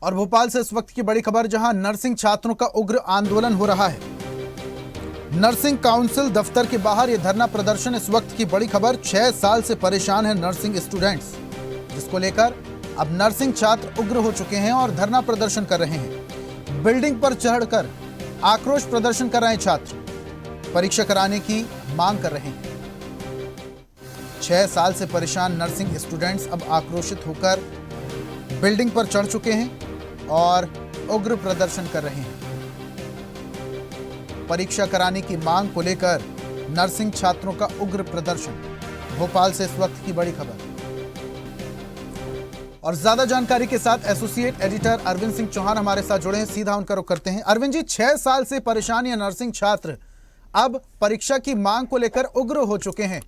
और भोपाल से इस वक्त की बड़ी खबर, जहां नर्सिंग छात्रों का उग्र आंदोलन हो रहा है। नर्सिंग काउंसिल दफ्तर के बाहर यह धरना प्रदर्शन इस वक्त की बड़ी खबर। 6 साल से परेशान है नर्सिंग स्टूडेंट्स, जिसको लेकर अब नर्सिंग छात्र उग्र हो चुके हैं और धरना प्रदर्शन कर रहे हैं। बिल्डिंग पर चढ़कर आक्रोश प्रदर्शन कर रहे हैं छात्र, परीक्षा कराने की मांग कर रहे हैं। 6 साल से परेशान नर्सिंग स्टूडेंट्स अब आक्रोशित होकर बिल्डिंग पर चढ़ चुके हैं और उग्र प्रदर्शन कर रहे हैं। परीक्षा कराने की मांग को लेकर नर्सिंग छात्रों का उग्र प्रदर्शन। भोपाल से इस वक्त की बड़ी खबर। और ज्यादा जानकारी के साथ एसोसिएट एडिटर अरविंद सिंह चौहान हमारे साथ जुड़े हैं, सीधा उनका रुख करते हैं। अरविंद जी, 6 साल से परेशान ये नर्सिंग छात्र अब परीक्षा की मांग को लेकर उग्र हो चुके हैं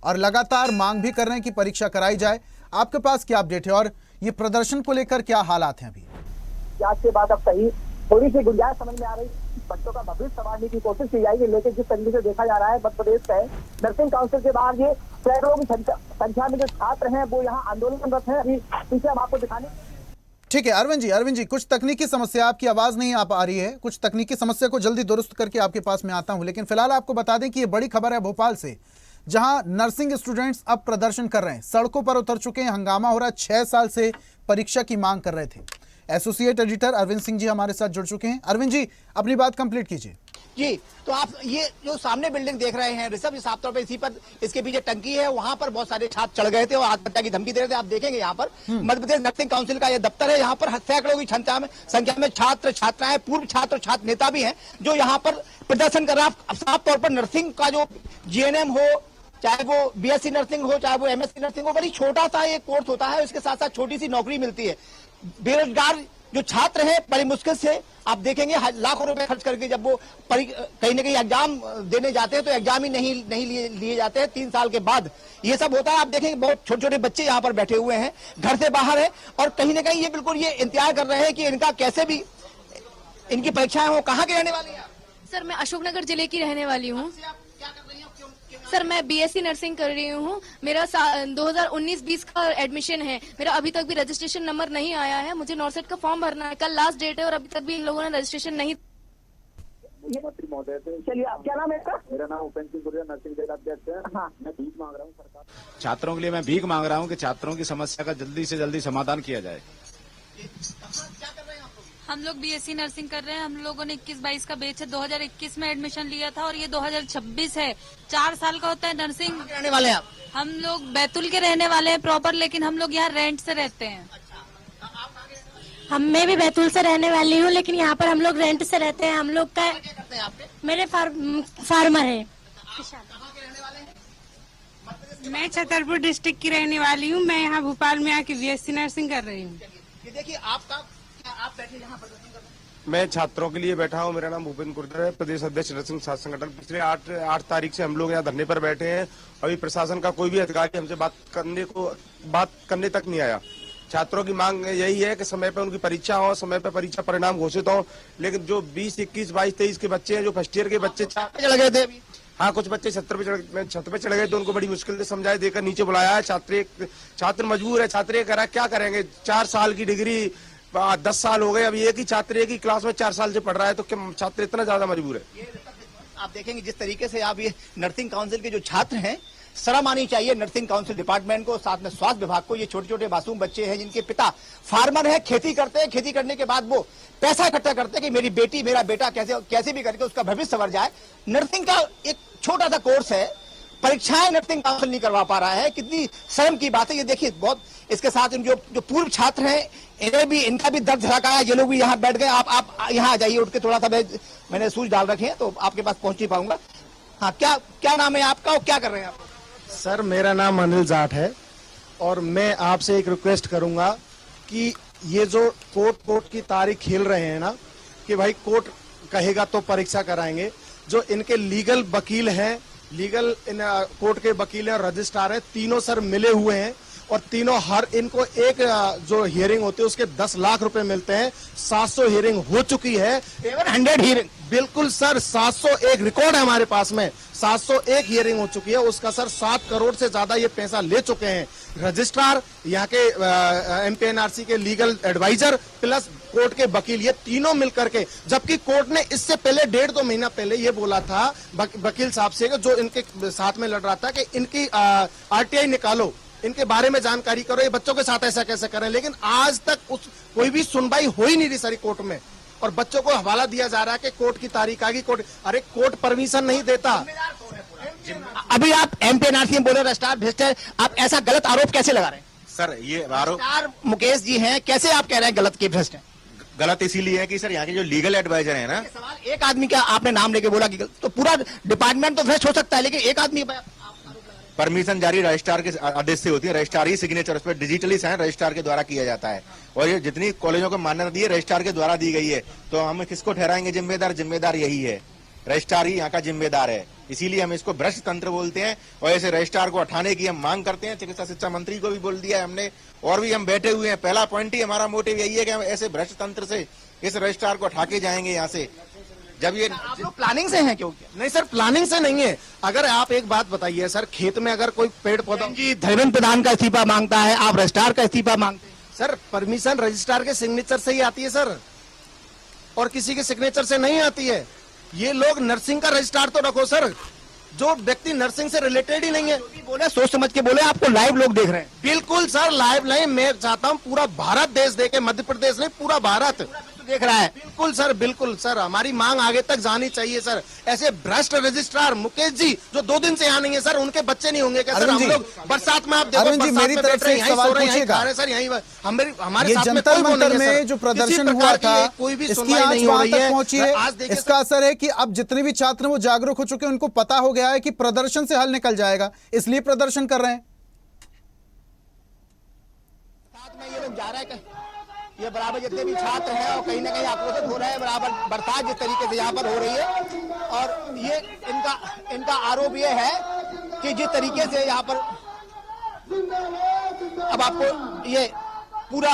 और लगातार मांग भी कर रहे हैं कि परीक्षा कराई जाए। आपके पास क्या अपडेट है और ये प्रदर्शन को लेकर क्या हालात हैं अभी? आज के बाद अब सही थोड़ी सी गुंजाइश समझ में आ रही, बच्चों का भविष्य संवारने की कोशिश की जाएगी, लेकिन जिस तरीके से देखा जा रहा है मध्य प्रदेश का नर्सिंग काउंसिल के बाहर ये सैकड़ों की संख्या में जो छात्र हैं वो यहाँ आंदोलनरत हैं। अभी पीछे हम आपको दिखाने। ठीक है अरविंद जी, कुछ तकनीकी समस्या, आपकी आवाज नहीं आ पा रही है, कुछ तकनीकी समस्या को जल्दी दुरुस्त करके आपके पास में आता हूं। लेकिन फिलहाल आपको बता दें कि ये बड़ी खबर है भोपाल से, जहां नर्सिंग स्टूडेंट्स अब प्रदर्शन कर रहे हैं, सड़कों पर उतर चुके हैं, हंगामा हो रहा है। 6 साल से परीक्षा की मांग कर रहे थे। एसोसिएट एडिटर अरविंद सिंह जी हमारे साथ जुड़ चुके हैं। अरविंद जी, अपनी बात कंप्लीट कीजिए। जी, तो आप ये जो सामने बिल्डिंग देख रहे हैं ऋषभ, साफ तौर पे इसी पर इसके पीछे टंकी है, वहां पर बहुत सारे छात्र चढ़ गए थे और आत्महत्या की धमकी दे रहे थे। आप देखेंगे यहाँ पर मध्य प्रदेश नर्सिंग काउंसिल का ये दफ्तर है। यहाँ पर सैकड़ों की संख्या में छात्र छात्राएं, पूर्व छात्र छात्र नेता भी हैं जो यहाँ पर प्रदर्शन कर रहे हैं। साफ तौर पर नर्सिंग का जो जीएनएम हो, चाहे वो बीएससी नर्सिंग हो, चाहे वो एमएससी नर्सिंग हो, बड़ी छोटा सा एक कोर्स होता है, उसके साथ साथ छोटी सी नौकरी मिलती है। बेरोजगार जो छात्र हैं बड़ी मुश्किल से आप देखेंगे लाखों रुपए खर्च करके जब वो कहीं ना कहीं एग्जाम देने जाते हैं तो एग्जाम ही नहीं लिए जाते हैं। 3 साल के बाद ये सब होता है। आप देखेंगे बहुत छोटे छोटे बच्चे यहाँ पर बैठे हुए हैं, घर से बाहर है और कहीं ना कहीं ये बिल्कुल ये इंतजार कर रहे हैं कि इनका कैसे भी इनकी परीक्षाएं हो। कहाँ के रहने वाले हैं? सर, मैं अशोकनगर जिले की रहने वाली हूँ। सर, मैं बीएससी नर्सिंग कर रही हूँ। मेरा 2019-20 का एडमिशन है। मेरा अभी तक भी रजिस्ट्रेशन नंबर नहीं आया है। मुझे नॉर्सेट का फॉर्म भरना है, कल लास्ट डेट है और अभी तक भी इन लोगों ने रजिस्ट्रेशन नहीं। चलिए, क्या नाम है आपका? मेरा नाम उपेंद्र सिंह गुर्जर, नर्सिंग जिलाध्यक्ष है। हाँ, मैं भीख मांग रहा हूँ सरकार। छात्रों के लिए मैं भीख मांग रहा हूँ कि छात्रों की समस्या का जल्दी से जल्दी समाधान किया जाए। हम लोग बीएससी नर्सिंग कर रहे हैं। हम लोगों ने 21-22 का बैच है, 2021 में एडमिशन लिया था और ये 2026 है। 4 साल का होता है नर्सिंग। रहने वाले हैं आप? हम लोग बैतूल के रहने वाले हैं प्रॉपर, लेकिन हम लोग यहाँ रेंट से रहते हैं। मैं भी बैतूल से रहने वाली हूँ, लेकिन यहाँ पर हम लोग रेंट से रहते हैं। हम लोग का मेरे फार्मर है। मैं छतरपुर डिस्ट्रिक्ट की रहने वाली हूँ। मैं यहाँ भोपाल में आके बीएससी नर्सिंग कर रही हूँ। ये देखिए आप बैठे यहाँ प्रदर्शन कर रहे हैं। मैं छात्रों के लिए बैठा हूँ। मेरा नाम भूपेंद्र गुर्जर है, प्रदेश अध्यक्ष नर्सिंग छात्र संगठन। पिछले 8 तारीख से हम लोग यहाँ धरने पर बैठे हैं। अभी प्रशासन का कोई भी अधिकारी हमसे बात करने तक नहीं आया। छात्रों की मांग यही है कि समय पर उनकी परीक्षा हो, समय पर परीक्षा परिणाम घोषित हो। लेकिन जो 20, 21, 22, 23 के बच्चे हैं, जो फर्स्ट ईयर के बच्चे चले गए थे। हाँ, कुछ बच्चे छत पे चढ़ गए तो उनको बड़ी मुश्किल से समझाए देकर नीचे बुलाया है। छात्र मजबूर है। छात्र ये करा क्या करेंगे? 4 साल की डिग्री 10 साल हो गए। अभी एक ही छात्र एक ही क्लास में 4 साल से पढ़ रहा है, तो क्या छात्र इतना ज्यादा मजबूर है? आप देखेंगे जिस तरीके से आप ये नर्सिंग काउंसिल के जो छात्र हैं, शर्म आनी चाहिए नर्सिंग काउंसिल डिपार्टमेंट को, साथ में स्वास्थ्य विभाग को। ये छोटे छोटे मासूम बच्चे हैं जिनके पिता फार्मर हैं, खेती करते हैं। खेती करने के बाद वो पैसा इकट्ठा करते हैं कि मेरी बेटी मेरा बेटा कैसे भी करके उसका भविष्य संवर जाए। नर्सिंग का एक छोटा सा कोर्स है, परीक्षाएं नर्सिंग काउंसिल नहीं करवा पा रहा है। कितनी शर्म की बात है ये। देखिए बहुत इसके साथ जो पूर्व छात्र हैं इनका भी दर्द धड़का है। ये लोग भी यहाँ बैठ गए। आप यहाँ आ जाइए उठ के, थोड़ा सा मैंने सूच डाल रखे हैं तो आपके पास पहुंच नहीं पाऊंगा। हाँ, क्या नाम है आपका और क्या कर रहे हैं आप? सर, मेरा नाम अनिल जाट है और मैं आपसे एक रिक्वेस्ट करूंगा कि ये जो कोर्ट की तारीख खेल रहे हैं ना, कि भाई कोर्ट कहेगा तो परीक्षा कराएंगे। जो इनके लीगल वकील हैं, कोर्ट के वकील हैं, रजिस्ट्रार हैं, तीनों सर मिले हुए हैं और तीनों हर इनको एक जो हियरिंग होती है उसके 10 लाख रुपए मिलते हैं। 700 हियरिंग हो चुकी है। 700 हियरिंग? बिल्कुल सर, 701 रिकॉर्ड है हमारे पास में। 701 हियरिंग हो चुकी है। उसका सर 7 करोड़ से ज्यादा ये पैसा ले चुके हैं। रजिस्ट्रार, यहाँ के एमपीएनआरसी के लीगल एडवाइजर प्लस कोर्ट के वकील, ये तीनों मिलकर के, जबकि कोर्ट ने इससे पहले 1.5-2 महीना पहले ये बोला था वकील साहब से जो इनके साथ में लड़ रहा था कि इनकी आरटीआई निकालो, इनके बारे में जानकारी करो, ये बच्चों के साथ ऐसा कैसे करें। लेकिन आज तक कोई भी सुनवाई हो ही नहीं रही सारी कोर्ट में, और बच्चों को हवाला दिया जा रहा है कि कोर्ट की तारीख आ गई, अरे कोर्ट परमिशन नहीं देता। अभी आप एमपीएनआरसी में बोले रजिस्ट्रार भ्रष्ट है, आप ऐसा गलत आरोप कैसे लगा रहे हैं? सर ये आरोप मुकेश जी हैं, कैसे आप कह रहे हैं गलत के भ्रष्ट है? गलत इसीलिए है कि सर यहाँ के जो लीगल एडवाइजर है ना, सवाल एक आदमी का आपने नाम लेके बोला कि तो पूरा डिपार्टमेंट तो भ्रष्ट हो सकता है, लेकिन एक आदमी परमिशन जारी रजिस्ट्रार के आदेश से होती है, रजिस्ट्रार ही सिग्नेचर उस पर डिजिटली साइन रजिस्ट्रार के द्वारा किया जाता है, और ये जितनी कॉलेजों को मान्यता दी है रजिस्ट्रार के द्वारा दी गई है, तो हम किसको ठहराएंगे जिम्मेदार? जिम्मेदार यही है, रजिस्ट्रार ही यहाँ का जिम्मेदार है। इसीलिए हम इसको भ्रष्ट तंत्र बोलते हैं, और ऐसे रजिस्ट्रार को हटाने की हम मांग करते हैं। चिकित्सा शिक्षा मंत्री को भी बोल दिया है हमने, और भी हम बैठे हुए हैं। पहला पॉइंट ही हमारा मोटिव यही है कि हम ऐसे भ्रष्ट तंत्र से इस रजिस्ट्रार को हटा के जाएंगे यहाँ से। जब ये आप लोग प्लानिंग से हैं? क्यों? नहीं सर, प्लानिंग से नहीं है। अगर आप एक बात बताइए सर, खेत में अगर कोई पेड़ पौधा जी धर्मेंद्र प्रधान का इस्तीफा मांगता है, आप रजिस्ट्रार का इस्तीफा मांगते हैं। सर, परमिशन रजिस्ट्रार के सिग्नेचर से ही आती है सर, और किसी के सिग्नेचर से नहीं आती है। ये लोग नर्सिंग का रजिस्ट्रार तो रखो सर, जो व्यक्ति नर्सिंग से रिलेटेड ही नहीं है। बोले सोच समझ के बोले, आपको लाइव लोग देख रहे हैं। बिल्कुल सर, लाइव नहीं, मैं चाहता हूँ पूरा भारत देश देखे, मध्य प्रदेश नहीं पूरा भारत देख रहा है। बिल्कुल सर, हमारी मांग आगे तक जानी चाहिए सर। ऐसे भ्रष्ट रजिस्ट्रार मुकेश जी जो 2 दिन से यहाँ नहीं है सर, उनके बच्चे नहीं होंगे क्या सर? हम लोग बरसात में, आप देखो अरुण जी, मेरी तरफ से एक सवाल पूछिएगा। सर यही हमारे ये साथ में जंतर कोई वो नहीं मंतर है में सर। जो प्रदर्शन किसी हुआ प्रकार की था, कोई भी इसकी सुनवाई आंच नहीं हो वहां रही तक है। पहुंची है। आज देखिए इसका असर है कि अब जितने भी छात्र हैं वो जागरूक हो चुके हैं, उनको पता हो गया है कि प्रदर्शन से हल निकल जाएगा, इसलिए प्रदर्शन कर रहे हैं। साथ में ये लोग जा रहे हैं, ये बराबर जितने भी छात्र हैं और कहीं ना कहीं आक्रोशित हो रहे हैं, बराबर बरसात जिस तरीके से यहाँ पर हो रही है। और ये इनका आरोप ये है कि जिस तरीके से यहाँ पर अब आपको ये पूरा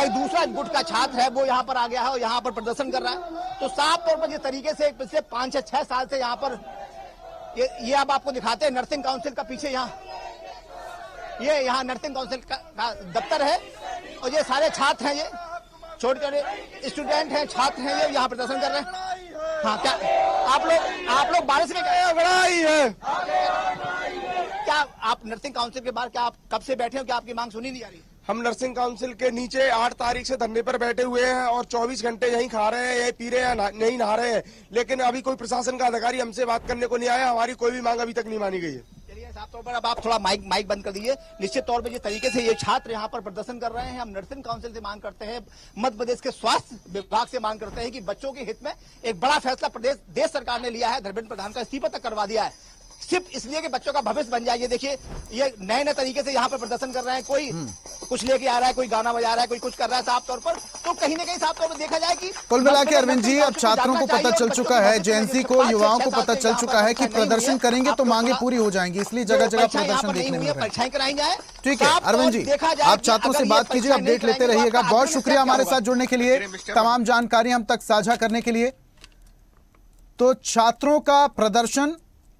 एक दूसरा गुट का छात्र है वो यहाँ पर आ गया है और यहाँ पर प्रदर्शन कर रहा है। तो साफ तौर पर जिस तरीके से पिछले 5 से 6 साल से यहाँ पर ये अब आपको दिखाते हैं नर्सिंग काउंसिल का पीछे ये यहाँ नर्सिंग काउंसिल का दफ्तर है, और ये सारे छात्र हैं, ये छोटे स्टूडेंट हैं, छात्र हैं, ये यहाँ प्रदर्शन कर रहे हैं। हाँ, क्या आप लोग बारिश में बड़ा ही है क्या? आप नर्सिंग काउंसिल के बाहर क्या आप कब से बैठे हो? क्या आपकी मांग सुनी नहीं जा रही? हम नर्सिंग काउंसिल के नीचे 8 तारीख से धरने पर बैठे हुए हैं और 24 घंटे यहीं खा रहे हैं, यहीं पी रहे हैं, नहीं नहा रहे हैं, लेकिन अभी कोई प्रशासन का अधिकारी हमसे बात करने को नहीं आया। हमारी कोई भी मांग अभी तक नहीं मानी गई है। चलिए साफ तौर पर अब आप थोड़ा माइक बंद कर दीजिए। निश्चित तौर पर जिस तरीके से ये छात्र यहाँ पर प्रदर्शन कर रहे हैं, हम नर्सिंग काउंसिल से मांग करते हैं, मध्य प्रदेश के स्वास्थ्य विभाग से मांग करते हैं कि बच्चों के हित में एक बड़ा फैसला देश सरकार ने लिया है, धर्मेंद्र प्रधान का इस्तीफा तक करवा दिया है, सिर्फ इसलिए कि बच्चों का भविष्य बन जाए। ये देखिए, ये नए तरीके से यहाँ पर प्रदर्शन कर रहे हैं, कोई कुछ लेके आ रहा है, कोई गाना बजा रहा है, कोई कुछ कर रहा है। साफ तौर पर तो कहीं ना कहीं साफ तौर पर देखा जाए कि कुल मिला के अरविंद जी, अब छात्रों को पता चल चुका है, जेएनसी को, युवाओं को पता चल चुका है कि प्रदर्शन करेंगे तो मांगे पूरी हो जाएंगी, इसलिए जगह जगह प्रदर्शन देखने मिल रहा है। परीक्षाएं कराई जाए। ठीक है अरविंद जी, आप छात्रों से बात कीजिए, अपडेट लेते रहिएगा। बहुत शुक्रिया हमारे साथ जुड़ने के लिए, तमाम जानकारी हम तक साझा करने के लिए। तो छात्रों का प्रदर्शन,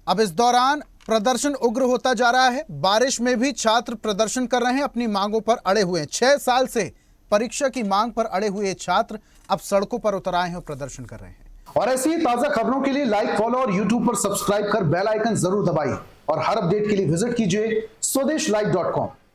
अब इस दौरान प्रदर्शन उग्र होता जा रहा है। बारिश में भी छात्र प्रदर्शन कर रहे हैं, अपनी मांगों पर अड़े हुए हैं। 6 साल से परीक्षा की मांग पर अड़े हुए छात्र अब सड़कों पर उतर आए हैं और प्रदर्शन कर रहे हैं। और ऐसी ही ताजा खबरों के लिए लाइक, फॉलो और यूट्यूब पर सब्सक्राइब कर बेल आइकन जरूर दबाइए, और हर अपडेट के लिए विजिट कीजिए स्वदेशलाइव.com।